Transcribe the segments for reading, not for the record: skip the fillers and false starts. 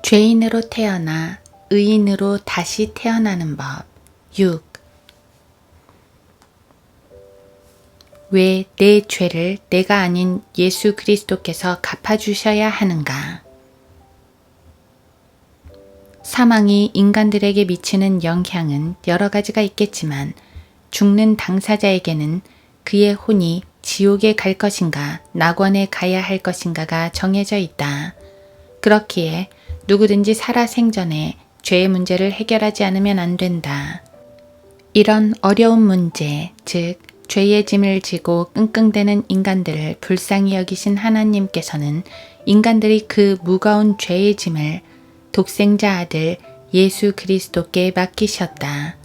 죄인으로 태어나 의인으로 다시 태어나는 법. 6. 왜 내 죄를 내가 아닌 예수 그리스도께서 갚아주셔야 하는가? 사망이 인간들에게 미치는 영향은 여러 가지가 있겠지만 죽는 당사자에게는 그의 혼이 지옥에 갈 것인가 낙원에 가야 할 것인가가 정해져 있다. 그렇기에 누구든지 살아생전에 죄의 문제를 해결하지 않으면 안 된다. 이런 어려운 문제, 즉 죄의 짐을 지고 끙끙대는 인간들을 불쌍히 여기신 하나님께서는 인간들이 그 무거운 죄의 짐을 독생자 아들 예수 그리스도께 맡기셨다.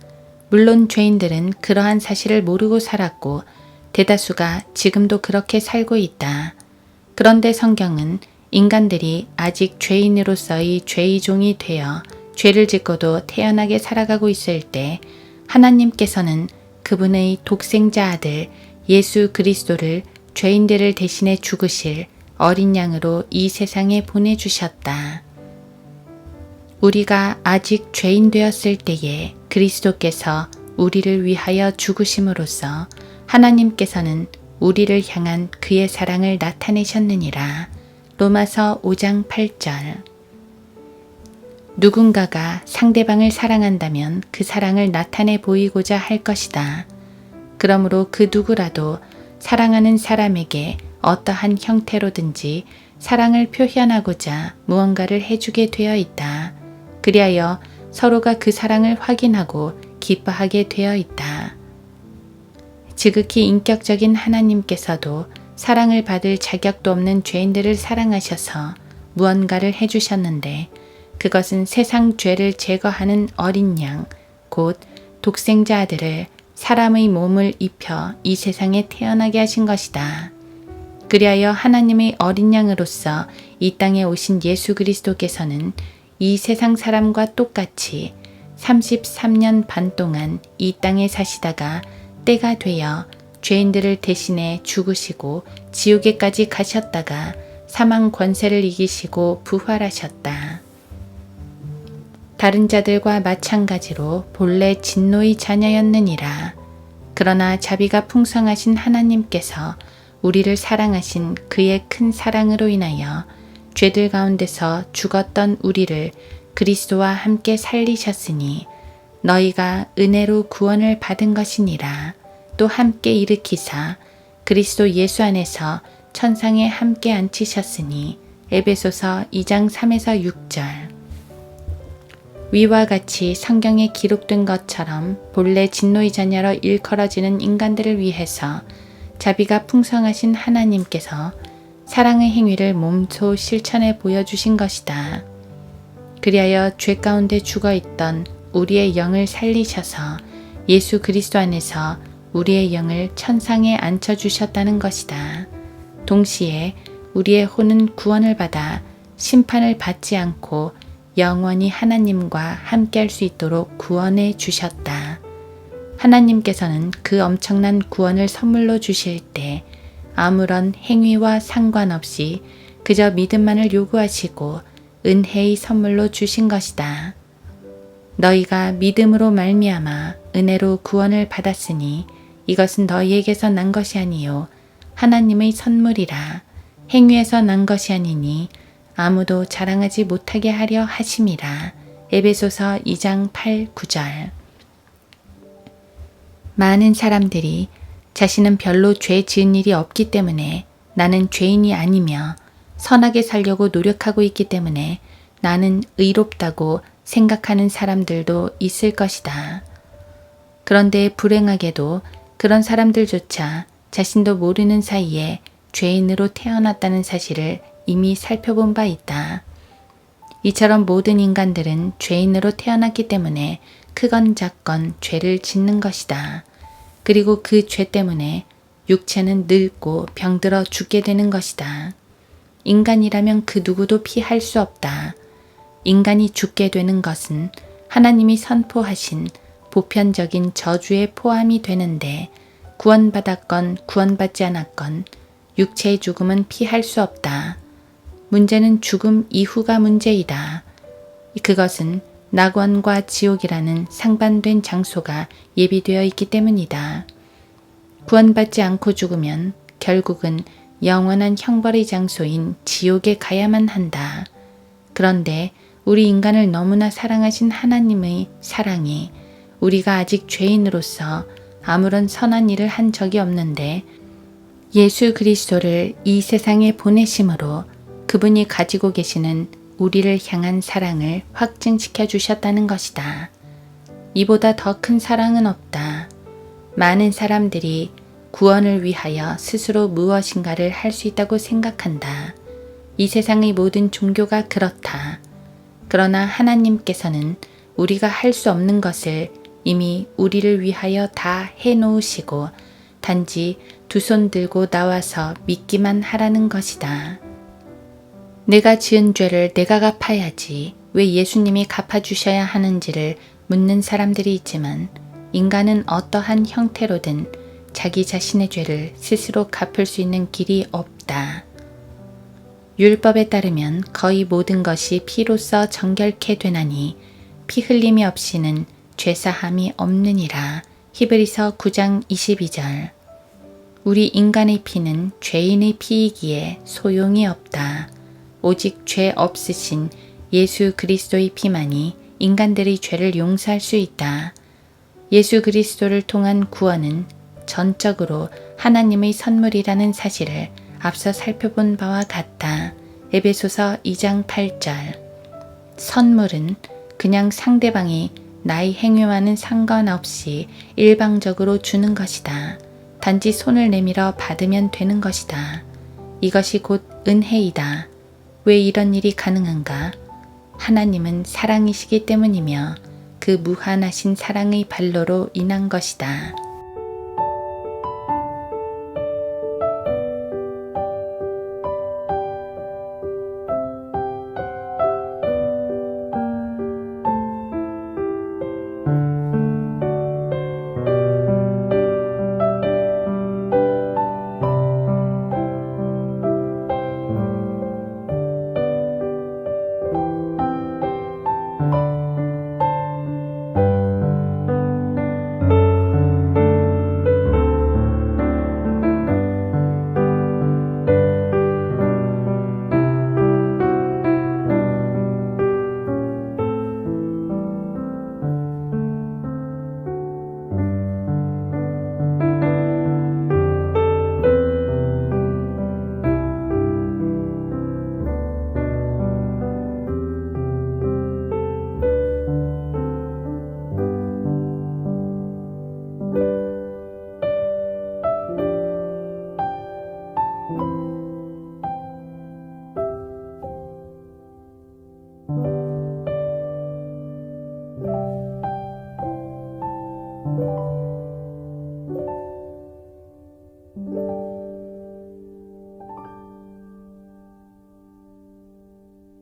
물론 죄인들은 그러한 사실을 모르고 살았고 대다수가 지금도 그렇게 살고 있다. 그런데 성경은 인간들이 아직 죄인으로서의 죄의 종이 되어 죄를 짓고도 태연하게 살아가고 있을 때 하나님께서는 그분의 독생자 아들 예수 그리스도를 죄인들을 대신해 죽으실 어린 양으로 이 세상에 보내주셨다. 우리가 아직 죄인 되었을 때에 그리스도께서 우리를 위하여 죽으심으로써 하나님께서는 우리를 향한 그의 사랑을 나타내셨느니라. 로마서 5장 8절. 누군가가 상대방을 사랑한다면 그 사랑을 나타내 보이고자 할 것이다. 그러므로 그 누구라도 사랑하는 사람에게 어떠한 형태로든지 사랑을 표현하고자 무언가를 해주게 되어 있다. 그리하여 서로가 그 사랑을 확인하고 기뻐하게 되어 있다. 지극히 인격적인 하나님께서도 사랑을 받을 자격도 없는 죄인들을 사랑하셔서 무언가를 해주셨는데 그것은 세상 죄를 제거하는 어린 양, 곧 독생자 아들을 사람의 몸을 입혀 이 세상에 태어나게 하신 것이다. 그리하여 하나님의 어린 양으로서 이 땅에 오신 예수 그리스도께서는 이 세상 사람과 똑같이 33년 반 동안 이 땅에 사시다가 때가 되어 죄인들을 대신해 죽으시고 지옥에까지 가셨다가 사망 권세를 이기시고 부활하셨다. 다른 자들과 마찬가지로 본래 진노의 자녀였느니라. 그러나 자비가 풍성하신 하나님께서 우리를 사랑하신 그의 큰 사랑으로 인하여 죄들 가운데서 죽었던 우리를 그리스도와 함께 살리셨으니 너희가 은혜로 구원을 받은 것이니라. 또 함께 일으키사 그리스도 예수 안에서 천상에 함께 앉히셨으니 에베소서 2장 3에서 6절. 위와 같이 성경에 기록된 것처럼 본래 진노의 자녀로 일컬어지는 인간들을 위해서 자비가 풍성하신 하나님께서 사랑의 행위를 몸소 실천해 보여주신 것이다. 그리하여 죄 가운데 죽어있던 우리의 영을 살리셔서 예수 그리스도 안에서 우리의 영을 천상에 앉혀주셨다는 것이다. 동시에 우리의 혼은 구원을 받아 심판을 받지 않고 영원히 하나님과 함께할 수 있도록 구원해 주셨다. 하나님께서는 그 엄청난 구원을 선물로 주실 때 아무런 행위와 상관없이 그저 믿음만을 요구하시고 은혜의 선물로 주신 것이다. 너희가 믿음으로 말미암아 은혜로 구원을 받았으니 이것은 너희에게서 난 것이 아니요 하나님의 선물이라. 행위에서 난 것이 아니니 아무도 자랑하지 못하게 하려 하심이라. 에베소서 2장 8, 9절. 많은 사람들이 자신은 별로 죄 지은 일이 없기 때문에 나는 죄인이 아니며 선하게 살려고 노력하고 있기 때문에 나는 의롭다고 생각하는 사람들도 있을 것이다. 그런데 불행하게도 그런 사람들조차 자신도 모르는 사이에 죄인으로 태어났다는 사실을 이미 살펴본 바 있다. 이처럼 모든 인간들은 죄인으로 태어났기 때문에 크건 작건 죄를 짓는 것이다. 그리고 그 죄 때문에 육체는 늙고 병들어 죽게 되는 것이다. 인간이라면 그 누구도 피할 수 없다. 인간이 죽게 되는 것은 하나님이 선포하신 보편적인 저주에 포함이 되는데 구원받았건 구원받지 않았건 육체의 죽음은 피할 수 없다. 문제는 죽음 이후가 문제이다. 그것은 낙원과 지옥이라는 상반된 장소가 예비되어 있기 때문이다. 구원받지 않고 죽으면 결국은 영원한 형벌의 장소인 지옥에 가야만 한다. 그런데 우리 인간을 너무나 사랑하신 하나님의 사랑이 우리가 아직 죄인으로서 아무런 선한 일을 한 적이 없는데 예수 그리스도를 이 세상에 보내심으로 그분이 가지고 계시는 우리를 향한 사랑을 확증시켜 주셨다는 것이다. 이보다 더 큰 사랑은 없다. 많은 사람들이 구원을 위하여 스스로 무엇인가를 할 수 있다고 생각한다. 이 세상의 모든 종교가 그렇다. 그러나 하나님께서는 우리가 할 수 없는 것을 이미 우리를 위하여 다 해놓으시고 단지 두 손 들고 나와서 믿기만 하라는 것이다. 내가 지은 죄를 내가 갚아야지 왜 예수님이 갚아주셔야 하는지를 묻는 사람들이 있지만 인간은 어떠한 형태로든 자기 자신의 죄를 스스로 갚을 수 있는 길이 없다. 율법에 따르면 거의 모든 것이 피로써 정결케 되나니 피 흘림이 없이는 죄사함이 없느니라. 히브리서 9장 22절. 우리 인간의 피는 죄인의 피이기에 소용이 없다. 오직 죄 없으신 예수 그리스도의 피만이 인간들의 죄를 용서할 수 있다. 예수 그리스도를 통한 구원은 전적으로 하나님의 선물이라는 사실을 앞서 살펴본 바와 같다. 에베소서 2장 8절. 선물은 그냥 상대방이 나의 행위와는 상관없이 일방적으로 주는 것이다. 단지 손을 내밀어 받으면 되는 것이다. 이것이 곧 은혜이다. 왜 이런 일이 가능한가? 하나님은 사랑이시기 때문이며 그 무한하신 사랑의 발로로 인한 것이다.